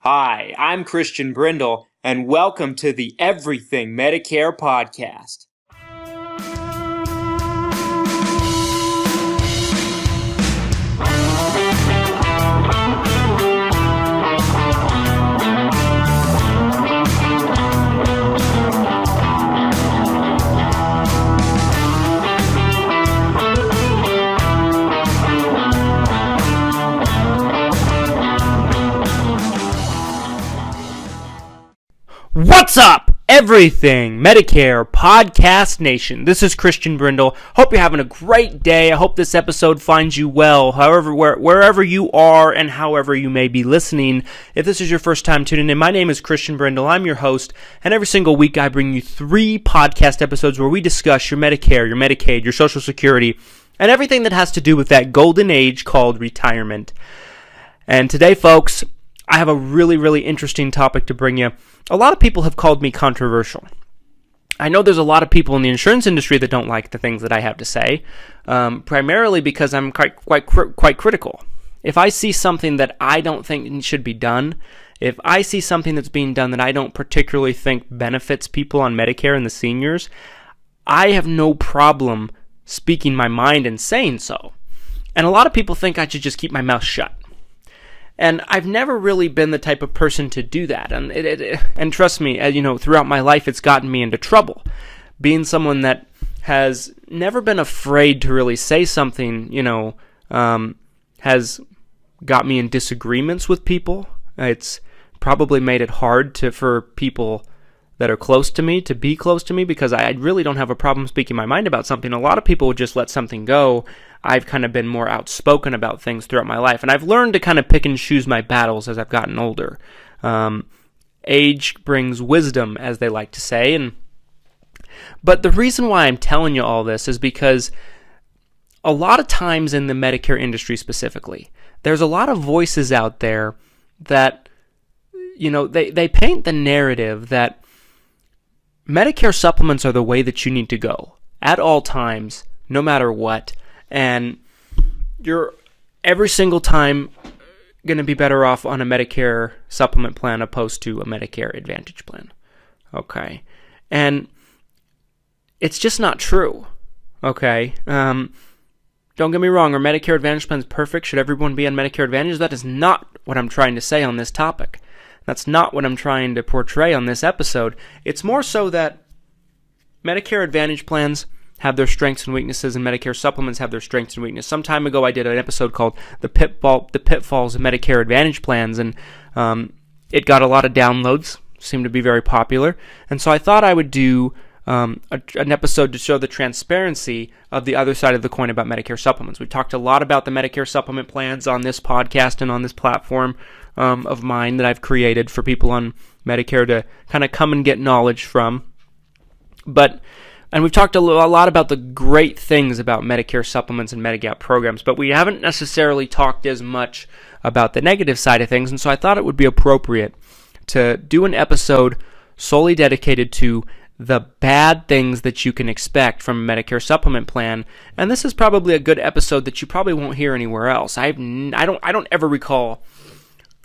Hi, I'm Christian Brindle, and welcome to the Everything Medicare Podcast. What's up, Everything Medicare Podcast Nation? This is Christian Brindle. Hope you're having a great day. I hope this episode finds you well, wherever you are and however you may be listening. If this is your first time tuning in, my name is Christian Brindle. I'm your host, and every single week I bring you 3 podcast episodes where we discuss your Medicare, your Medicaid, your Social Security, and everything that has to do with that golden age called retirement. And today, folks, I have a really interesting topic to bring you. A lot of people have called me controversial. I know there's a lot of people in the insurance industry that don't like the things that I have to say, primarily because I'm quite critical. If I see something that I don't think should be done, if I see something that's being done that I don't particularly think benefits people on Medicare and the seniors, I have no problem speaking my mind and saying so. And a lot of people think I should just keep my mouth shut. And I've never really been the type of person to do that. And trust me, throughout my life, it's gotten me into trouble. Being someone that has never been afraid to really say something, has got me in disagreements with people. It's probably made it hard for people that are close to me to be close to me, because I really don't have a problem speaking my mind about something. A lot of people would just let something go. I've kind of been more outspoken about things throughout my life, and I've learned to kind of pick and choose my battles as I've gotten older. Age brings wisdom, as they like to say, but the reason why I'm telling you all this is because a lot of times in the Medicare industry specifically, there's a lot of voices out there that, they paint the narrative that Medicare supplements are the way that you need to go at all times, no matter what. And you're every single time going to be better off on a Medicare supplement plan opposed to a Medicare Advantage plan. Okay. And it's just not true. Okay. Don't get me wrong. Are Medicare Advantage plans perfect? Should everyone be on Medicare Advantage? That is not what I'm trying to say on this topic. That's not what I'm trying to portray on this episode. It's more so that Medicare Advantage plans have their strengths and weaknesses, and Medicare supplements have their strengths and weaknesses. Some time ago, I did an episode called The Pitfalls of Medicare Advantage Plans, and it got a lot of downloads, seemed to be very popular. And so I thought I would do an episode to show the transparency of the other side of the coin about Medicare supplements. We've talked a lot about the Medicare supplement plans on this podcast and on this platform of mine that I've created for people on Medicare to kind of come and get knowledge from. And we've talked a lot about the great things about Medicare supplements and Medigap programs, but we haven't necessarily talked as much about the negative side of things, and so I thought it would be appropriate to do an episode solely dedicated to the bad things that you can expect from a Medicare supplement plan. And this is probably a good episode that you probably won't hear anywhere else. I don't ever recall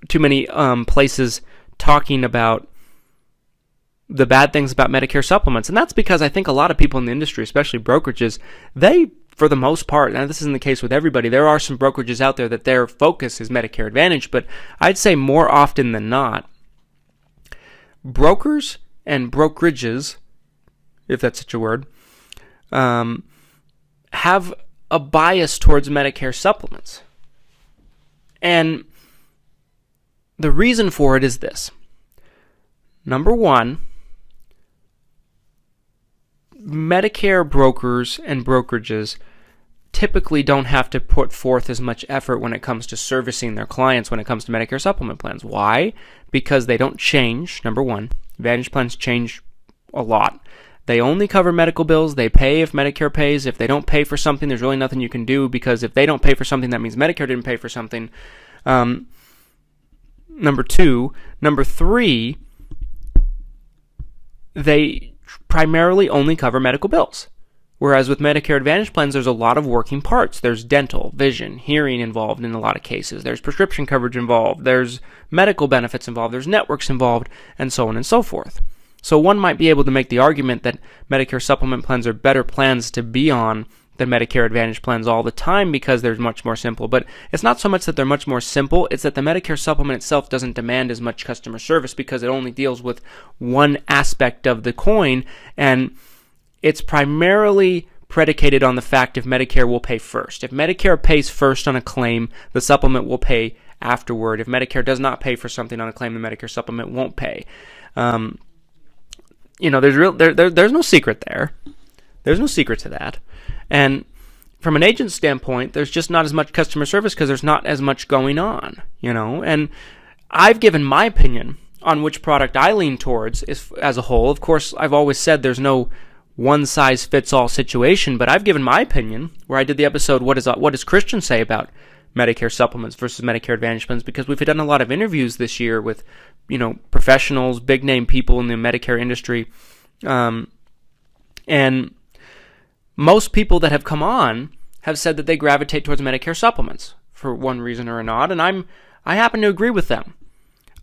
too many places talking about the bad things about Medicare supplements. And that's because I think a lot of people in the industry, especially brokerages, they, for the most part, and this isn't the case with everybody, there are some brokerages out there that their focus is Medicare Advantage, but I'd say more often than not, brokers and brokerages, if that's such a word, have a bias towards Medicare supplements. And the reason for it is this. Number one, Medicare brokers and brokerages typically don't have to put forth as much effort when it comes to servicing their clients when it comes to Medicare supplement plans. Why? Because they don't change, number one. Advantage plans change a lot. They only cover medical bills. They pay if Medicare pays. If they don't pay for something, there's really nothing you can do, because if they don't pay for something, that means Medicare didn't pay for something. Number two. Number three, they primarily only cover medical bills, Whereas with Medicare Advantage plans, there's a lot of working parts. There's dental, vision, hearing involved in a lot of cases. There's prescription coverage involved. There's medical benefits involved. There's networks involved, and so on and so forth. So one might be able to make the argument that Medicare Supplement plans are better plans to be on than Medicare Advantage plans all the time because they're much more simple. But it's not so much that they're much more simple, it's that the Medicare Supplement itself doesn't demand as much customer service because it only deals with one aspect of the coin, and it's primarily predicated on the fact if Medicare will pay first. If Medicare pays first on a claim, the supplement will pay afterward. If Medicare does not pay for something on a claim, the Medicare Supplement won't pay. There's no secret there. There's no secret to that. And from an agent standpoint, there's just not as much customer service because there's not as much going on, And I've given my opinion on which product I lean towards as a whole. Of course, I've always said there's no one-size-fits-all situation, but I've given my opinion where I did the episode, what does Christian say about Medicare supplements versus Medicare Advantage plans, because we've done a lot of interviews this year with, professionals, big-name people in the Medicare industry, and most people that have come on have said that they gravitate towards Medicare supplements for one reason or another, and I happen to agree with them.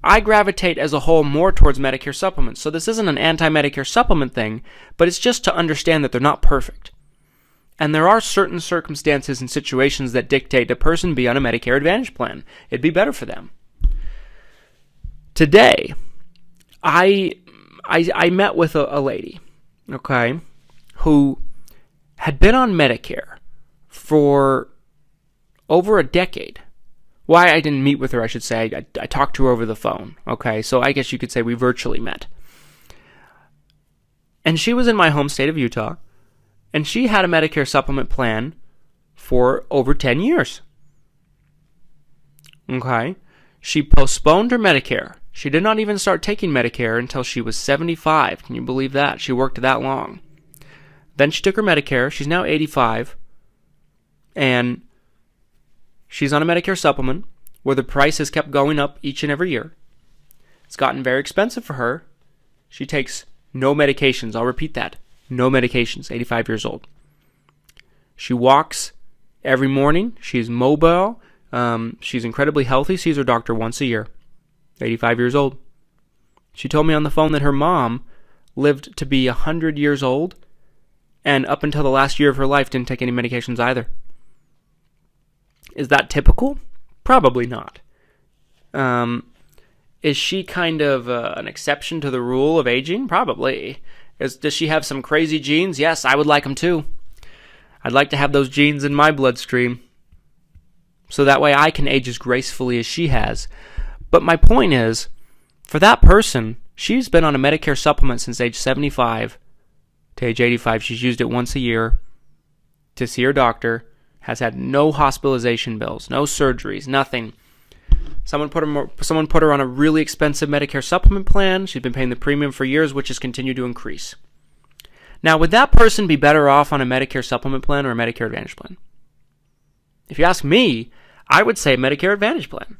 I gravitate as a whole more towards Medicare supplements. So this isn't an anti-Medicare supplement thing, but it's just to understand that they're not perfect. And there are certain circumstances and situations that dictate a person be on a Medicare Advantage plan. It'd be better for them. Today, I met with a lady, okay, who had been on Medicare for over a decade. Why I didn't meet with her, I should say. I talked to her over the phone. Okay, so I guess you could say we virtually met. And she was in my home state of Utah, and she had a Medicare supplement plan for over 10 years. Okay, she postponed her Medicare. She did not even start taking Medicare until she was 75. Can you believe that? She worked that long. Then she took her Medicare. She's now 85, and she's on a Medicare supplement where the price has kept going up each and every year. It's gotten very expensive for her. She takes no medications. I'll repeat that. No medications. 85 years old. She walks every morning. She's mobile. She's incredibly healthy. Sees her doctor once a year. 85 years old. She told me on the phone that her mom lived to be 100 years old, and up until the last year of her life didn't take any medications either. Is that typical? Probably not. Is she kind of an exception to the rule of aging? Probably. Does she have some crazy genes? Yes, I would like them too. I'd like to have those genes in my bloodstream, so that way I can age as gracefully as she has. But my point is, for that person, she's been on a Medicare supplement since age 75 to age 85. She's used it once a year to see her doctor. Has had no hospitalization bills, no surgeries, nothing. Someone put her on a really expensive Medicare supplement plan. She's been paying the premium for years, which has continued to increase. Now, would that person be better off on a Medicare supplement plan or a Medicare Advantage plan? If you ask me, I would say Medicare Advantage plan.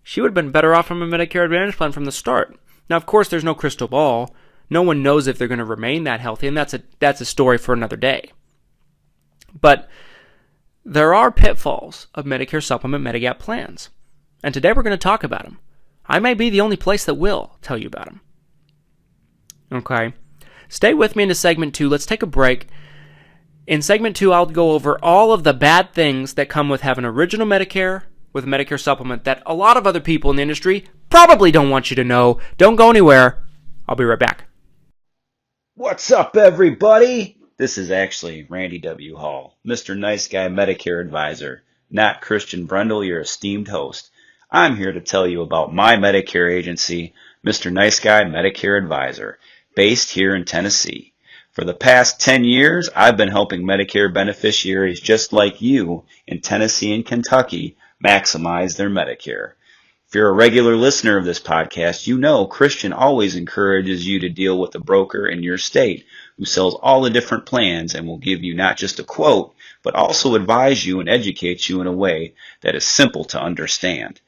She would have been better off from a Medicare Advantage plan from the start. Now, of course, there's no crystal ball. No one knows if they're going to remain that healthy, and that's a story for another day. But there are pitfalls of Medicare Supplement Medigap plans, and today we're going to talk about them. I may be the only place that will tell you about them. Okay? Stay with me into segment 2. Let's take a break. In segment 2, I'll go over all of the bad things that come with having original Medicare with Medicare Supplement that a lot of other people in the industry probably don't want you to know. Don't go anywhere. I'll be right back. What's up, everybody? This is actually Randy W. Hall, Mr. Nice Guy Medicare Advisor, not Christian Brindle, your esteemed host. I'm here to tell you about my Medicare agency, Mr. Nice Guy Medicare Advisor, based here in Tennessee. For the past 10 years, I've been helping Medicare beneficiaries just like you in Tennessee and Kentucky maximize their Medicare. If you're a regular listener of this podcast, you know Christian always encourages you to deal with a broker in your state who sells all the different plans and will give you not just a quote, but also advise you and educate you in a way that is simple to understand.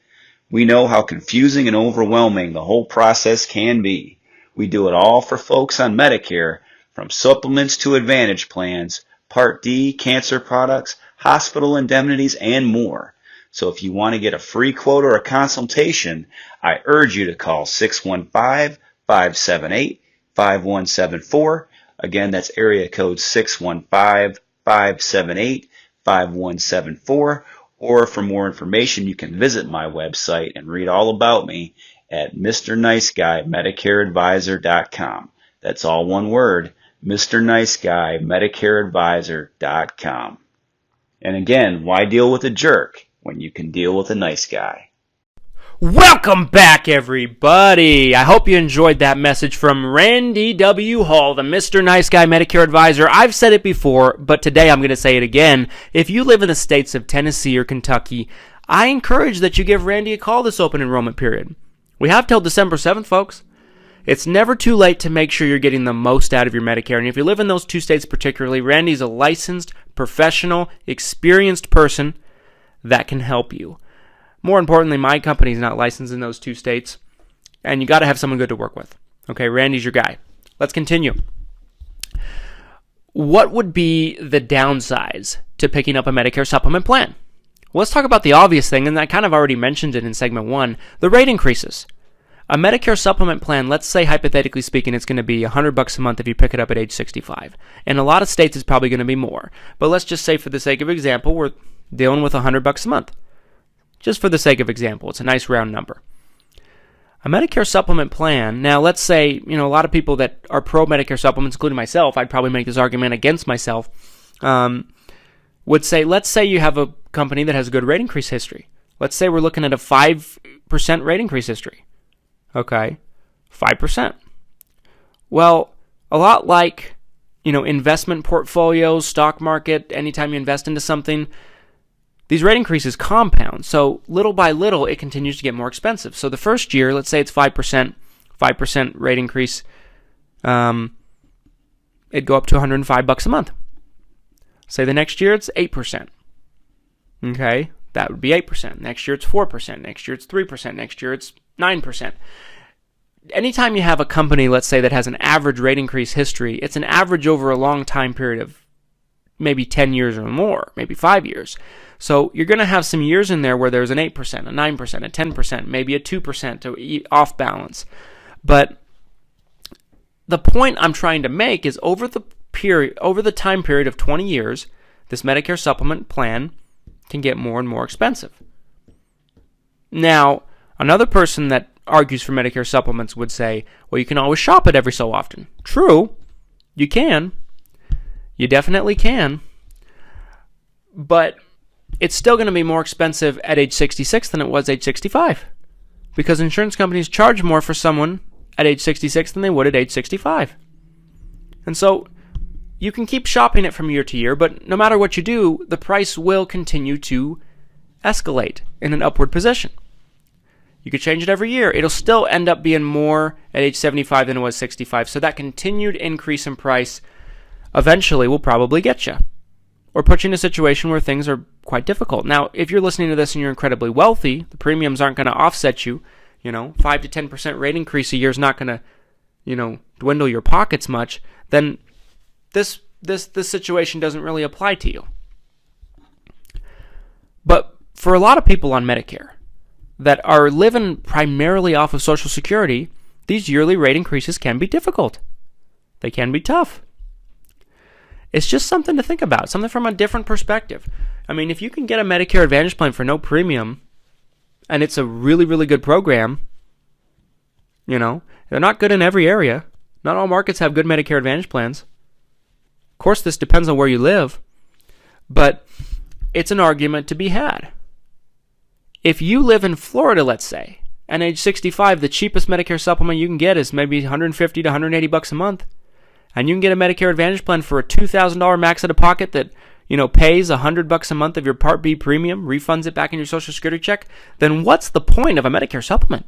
We know how confusing and overwhelming the whole process can be. We do it all for folks on Medicare, from supplements to Advantage plans, Part D, cancer products, hospital indemnities, and more. So if you want to get a free quote or a consultation, I urge you to call 615-578-5174. Again, that's area code 615-578-5174. Or for more information, you can visit my website and read all about me at MrNiceGuyMedicareAdvisor.com. That's all one word, MrNiceGuyMedicareAdvisor.com. And again, why deal with a jerk when you can deal with a nice guy? Welcome back, everybody. I hope you enjoyed that message from Randy W. Hall, the Mr. Nice Guy Medicare Advisor. I've said it before, but today I'm going to say it again. If you live in the states of Tennessee or Kentucky, I encourage that you give Randy a call this open enrollment period. We have till December 7th, folks. It's never too late to make sure you're getting the most out of your Medicare. And if you live in those two states particularly, Randy's a licensed, professional, experienced person that can help you. More importantly, my company's not licensed in those two states, and you got to have someone good to work with. Okay, Randy's your guy. Let's continue. What would be the downsides to picking up a Medicare Supplement plan? Well, let's talk about the obvious thing, and I kind of already mentioned it in segment 1, the rate increases. A Medicare Supplement plan, let's say hypothetically speaking, it's going to be $100 a month if you pick it up at age 65. In a lot of states, it's probably going to be more. But let's just say for the sake of example, we're dealing with $100 a month. Just for the sake of example, it's a nice round number. A Medicare Supplement plan, now let's say, a lot of people that are pro-Medicare Supplements, including myself, I'd probably make this argument against myself, would say, let's say you have a company that has a good rate increase history. Let's say we're looking at a 5% rate increase history. Okay, 5%. Well, a lot like, investment portfolios, stock market, anytime you invest into something, these rate increases compound. So little by little, it continues to get more expensive. So the first year, let's say it's 5% rate increase, it'd go up to $105 a month. Say the next year it's 8%. Okay, that would be 8%. Next year it's 4%. Next year it's 3%. Next year it's 9%. Anytime you have a company, let's say, that has an average rate increase history, it's an average over a long time period of maybe 10 years or more, maybe 5 years. So you're going to have some years in there where there's an 8%, a 9%, a 10%, maybe a 2% to off balance. But the point I'm trying to make is over the time period of 20 years, this Medicare Supplement plan can get more and more expensive. Now, another person that argues for Medicare Supplements would say, well, you can always shop it every so often. True, you can. You definitely can. But it's still going to be more expensive at age 66 than it was age 65. Because insurance companies charge more for someone at age 66 than they would at age 65. And so you can keep shopping it from year to year, but no matter what you do, the price will continue to escalate in an upward position. You could change it every year. It'll still end up being more at age 75 than it was 65. So that continued increase in price eventually will probably get you, or put you in a situation where things are quite difficult. Now, if you're listening to this and you're incredibly wealthy, the premiums aren't going to offset you. 5 to 10% rate increase a year is not going to, dwindle your pockets much. Then this situation doesn't really apply to you. But for a lot of people on Medicare that are living primarily off of Social Security, these yearly rate increases can be difficult. They can be tough. It's just something to think about, something from a different perspective. I mean, if you can get a Medicare Advantage plan for no premium, and it's a really, really good program, they're not good in every area. Not all markets have good Medicare Advantage plans. Of course, this depends on where you live, but it's an argument to be had. If you live in Florida, let's say, and age 65, the cheapest Medicare supplement you can get is maybe $150 to $180 a month, and you can get a Medicare Advantage plan for a $2,000 max out of pocket that, pays $100 a month of your Part B premium, refunds it back in your Social Security check, then what's the point of a Medicare supplement?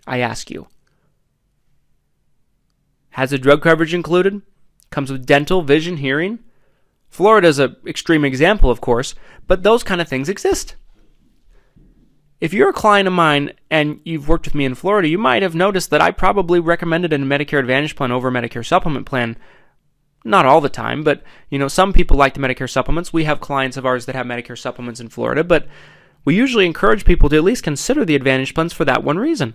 I ask you. Has the drug coverage included? Comes with dental, vision, hearing? Florida's an extreme example, of course, but those kind of things exist. If you're a client of mine and you've worked with me in Florida, you might have noticed that I probably recommended a Medicare Advantage plan over a Medicare Supplement plan Not all the time, but some people like the Medicare supplements. We have clients of ours that have Medicare supplements in Florida, but we usually encourage people to at least consider the Advantage plans for that one reason.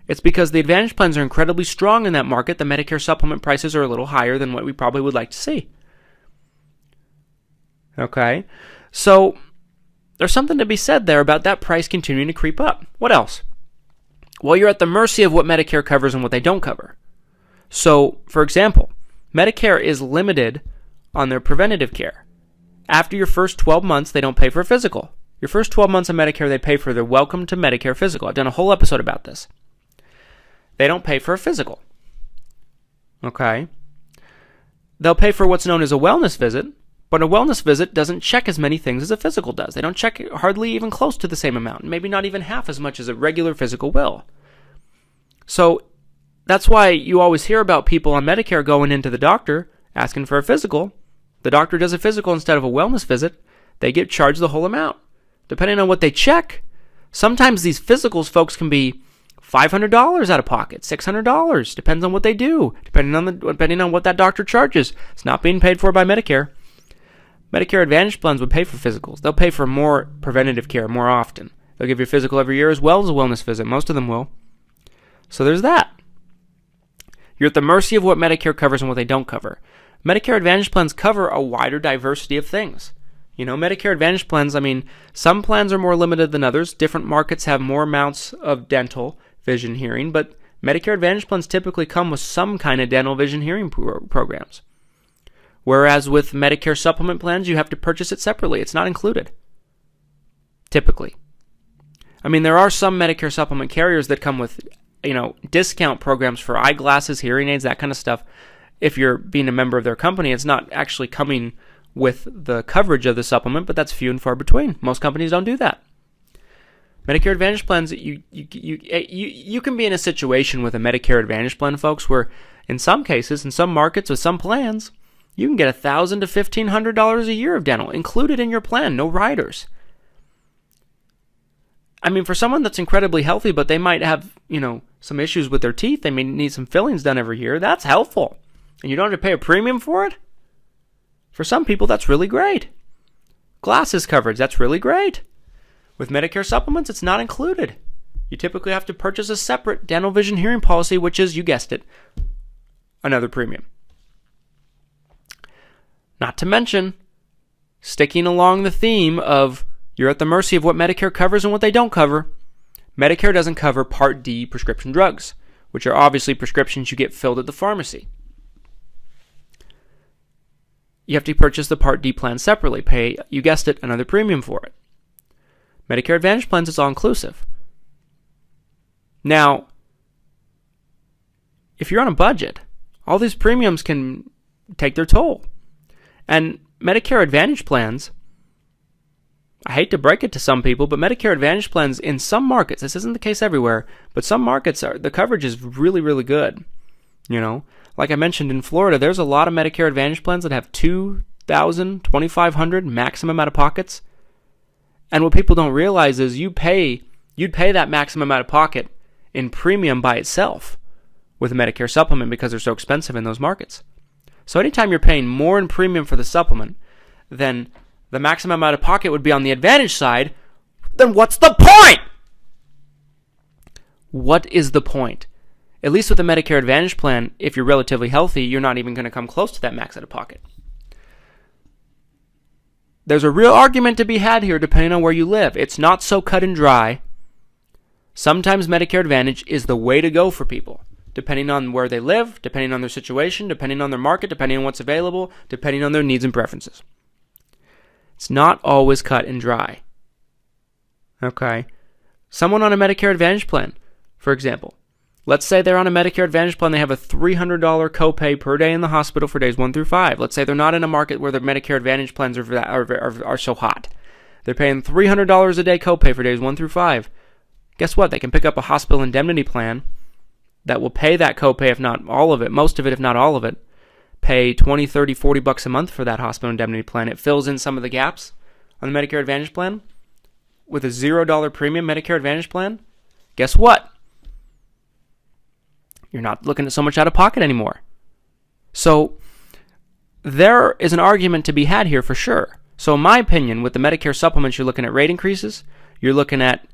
It's because the Advantage plans are incredibly strong in that market. The Medicare supplement prices are a little higher than what we probably would like to see. Okay, so there's something to be said there about that price continuing to creep up. What else? Well, you're at the mercy of what Medicare covers and what they don't cover. So, for example, Medicare is limited on their preventative care. After your first 12 months, they don't pay for a physical. Your first 12 months of Medicare, they pay for their Welcome to Medicare physical. I've done a whole episode about this. They don't pay for a physical. Okay? They'll pay for what's known as a wellness visit, but a wellness visit doesn't check as many things as a physical does. They don't check hardly even close to the same amount, maybe not even half as much as a regular physical will. So that's why you always hear about people on Medicare going into the doctor asking for a physical. The doctor does a physical instead of a wellness visit. They get charged the whole amount. Depending on what they check, sometimes these physicals, folks, can be $500 out of pocket, $600. Depends on what they do, depending on what that doctor charges. It's not being paid for by Medicare. Medicare Advantage plans would pay for physicals. They'll pay for more preventative care more often. They'll give you a physical every year as well as a wellness visit. Most of them will. So there's that. You're at the mercy of what Medicare covers and what they don't cover. Medicare Advantage plans cover a wider diversity of things. Medicare Advantage plans, some plans are more limited than others. Different markets have more amounts of dental, vision, hearing, but Medicare Advantage plans typically come with some kind of dental, vision, hearing programs. Whereas with Medicare Supplement plans, you have to purchase it separately. It's not included, typically. There are some Medicare Supplement carriers that come with, discount programs for eyeglasses, hearing aids, that kind of stuff. If you're being a member of their company, it's not actually coming with the coverage of the supplement, but that's few and far between. Most companies don't do that. Medicare Advantage plans, you can be in a situation with a Medicare Advantage plan, folks, where in some cases, in some markets with some plans, you can get $1,000 to $1,500 a year of dental included in your plan, no riders. For someone that's incredibly healthy, but they might have, some issues with their teeth, they may need some fillings done every year, that's helpful. And you don't have to pay a premium for it? For some people, that's really great. Glasses coverage, that's really great. With Medicare supplements, it's not included. You typically have to purchase a separate dental, vision, hearing policy, which is, you guessed it, another premium. Not to mention, sticking along the theme of you're at the mercy of what Medicare covers and what they don't cover, Medicare doesn't cover Part D prescription drugs, which are obviously prescriptions you get filled at the pharmacy. You have to purchase the Part D plan separately, pay, you guessed it, another premium for it. Medicare Advantage plans is all-inclusive. Now, if you're on a budget, all these premiums can take their toll. And Medicare Advantage plans, I hate to break it to some people, but Medicare Advantage plans in some markets, this isn't the case everywhere, but some markets, the coverage is really, really good. Like I mentioned, in Florida, there's a lot of Medicare Advantage plans that have $2,000, $2,500 maximum out of pockets. And what people don't realize is you'd pay that maximum out of pocket in premium by itself with a Medicare supplement because they're so expensive in those markets. So anytime you're paying more in premium for the supplement than the maximum out of pocket would be on the Advantage side, then what's the point? What is the point? At least with the Medicare Advantage plan, if you're relatively healthy, you're not even going to come close to that max out of pocket. There's a real argument to be had here depending on where you live. It's not so cut and dry. Sometimes Medicare Advantage is the way to go for people, depending on where they live, depending on their situation, depending on their market, depending on what's available, depending on their needs and preferences. It's not always cut and dry. Okay? Someone on a Medicare Advantage plan, for example, let's say they're on a Medicare Advantage plan, they have a $300 copay per day in the hospital for days 1 through 5. Let's say they're not in a market where the Medicare Advantage plans are so hot. They're paying $300 a day copay for days 1 through 5. Guess what? They can pick up a hospital indemnity plan that will pay that copay, if not all of it, most of it, if not all of it. Pay $20, $30, $40 a month for that hospital indemnity plan. It fills in some of the gaps on the Medicare Advantage plan. With a $0 premium Medicare Advantage plan, guess what? You're not looking at so much out of pocket anymore. So there is an argument to be had here for sure. So in my opinion, with the Medicare supplements, you're looking at rate increases. You're looking at,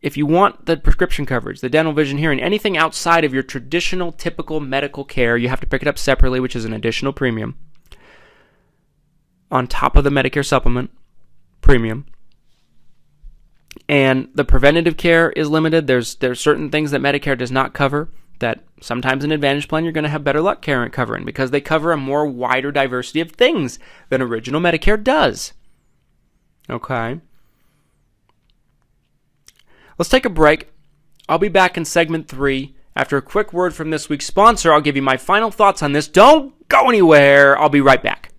if you want the prescription coverage, the dental, vision, hearing, anything outside of your traditional, typical medical care, you have to pick it up separately, which is an additional premium on top of the Medicare supplement premium. And the preventative care is limited. There's certain things that Medicare does not cover that sometimes an Advantage plan you're going to have better luck covering because they cover a more wider diversity of things than original Medicare does. Okay. Let's take a break. I'll be back in segment 3. After a quick word from this week's sponsor, I'll give you my final thoughts on this. Don't go anywhere. I'll be right back.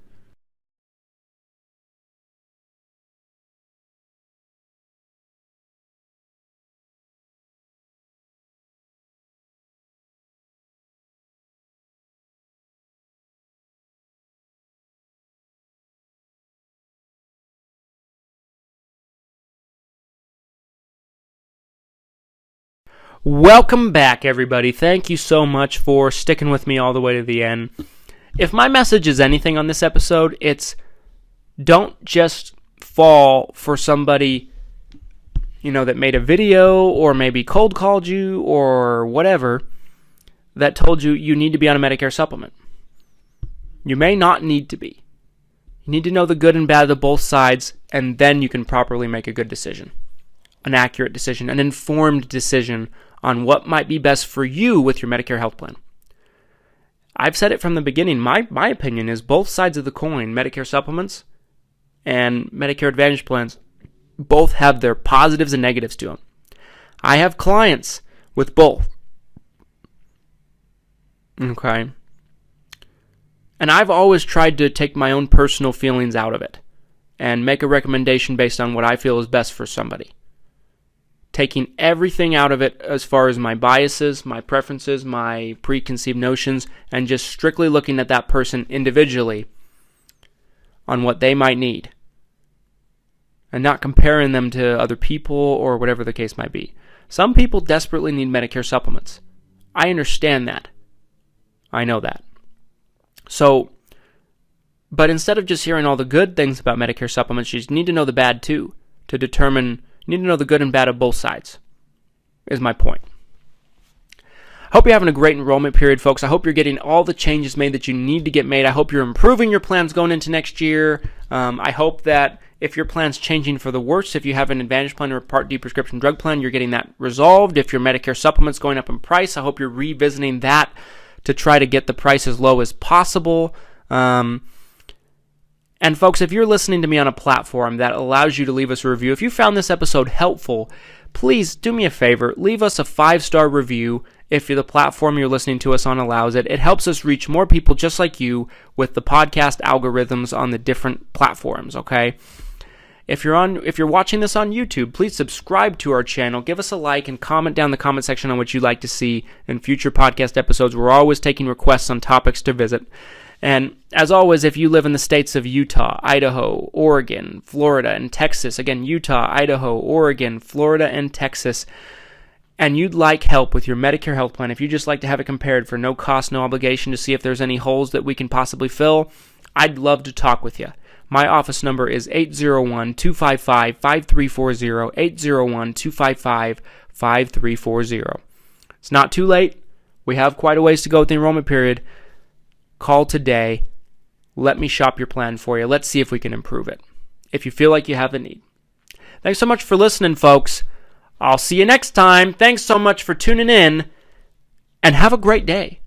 Welcome back, everybody. Thank you so much for sticking with me all the way to the end. If my message is anything on this episode, it's don't just fall for somebody, that made a video or maybe cold called you or whatever that told you you need to be on a Medicare supplement. You may not need to be. You need to know the good and bad of both sides, and then you can properly make a good decision, an accurate decision, an informed decision on what might be best for you with your Medicare health plan. I've said it from the beginning. My opinion is both sides of the coin, Medicare supplements and Medicare Advantage plans, both have their positives and negatives to them. I have clients with both. Okay. And I've always tried to take my own personal feelings out of it and make a recommendation based on what I feel is best for somebody. Taking everything out of it as far as my biases, my preferences, my preconceived notions, and just strictly looking at that person individually on what they might need. And not comparing them to other people or whatever the case might be. Some people desperately need Medicare supplements. I understand that. I know that. But instead of just hearing all the good things about Medicare supplements, you need to know the bad too, to determine. You need to know the good and bad of both sides, is my point. Hope you're having a great enrollment period, folks. I hope you're getting all the changes made that you need to get made. I hope you're improving your plans going into next year. I hope that if your plan's changing for the worse, if you have an Advantage plan or a Part D prescription drug plan, you're getting that resolved. If your Medicare supplement's going up in price, I hope you're revisiting that to try to get the price as low as possible. And folks, if you're listening to me on a platform that allows you to leave us a review, if you found this episode helpful, please do me a favor, leave us a 5-star review if the platform you're listening to us on allows it. It helps us reach more people just like you with the podcast algorithms on the different platforms, okay? If you're watching this on YouTube, please subscribe to our channel, give us a like, and comment down in the comment section on what you'd like to see in future podcast episodes. We're always taking requests on topics to visit. And as always, if you live in the states of Utah, Idaho, Oregon, Florida, and Texas, again, Utah, Idaho, Oregon, Florida, and Texas, and you'd like help with your Medicare health plan, if you'd just like to have it compared for no cost, no obligation to see if there's any holes that we can possibly fill, I'd love to talk with you. My office number is 801-255-5340, 801-255-5340. It's not too late. We have quite a ways to go with the enrollment period. Call today. Let me shop your plan for you. Let's see if we can improve it, if you feel like you have the need. Thanks so much for listening, folks. I'll see you next time. Thanks so much for tuning in, and have a great day.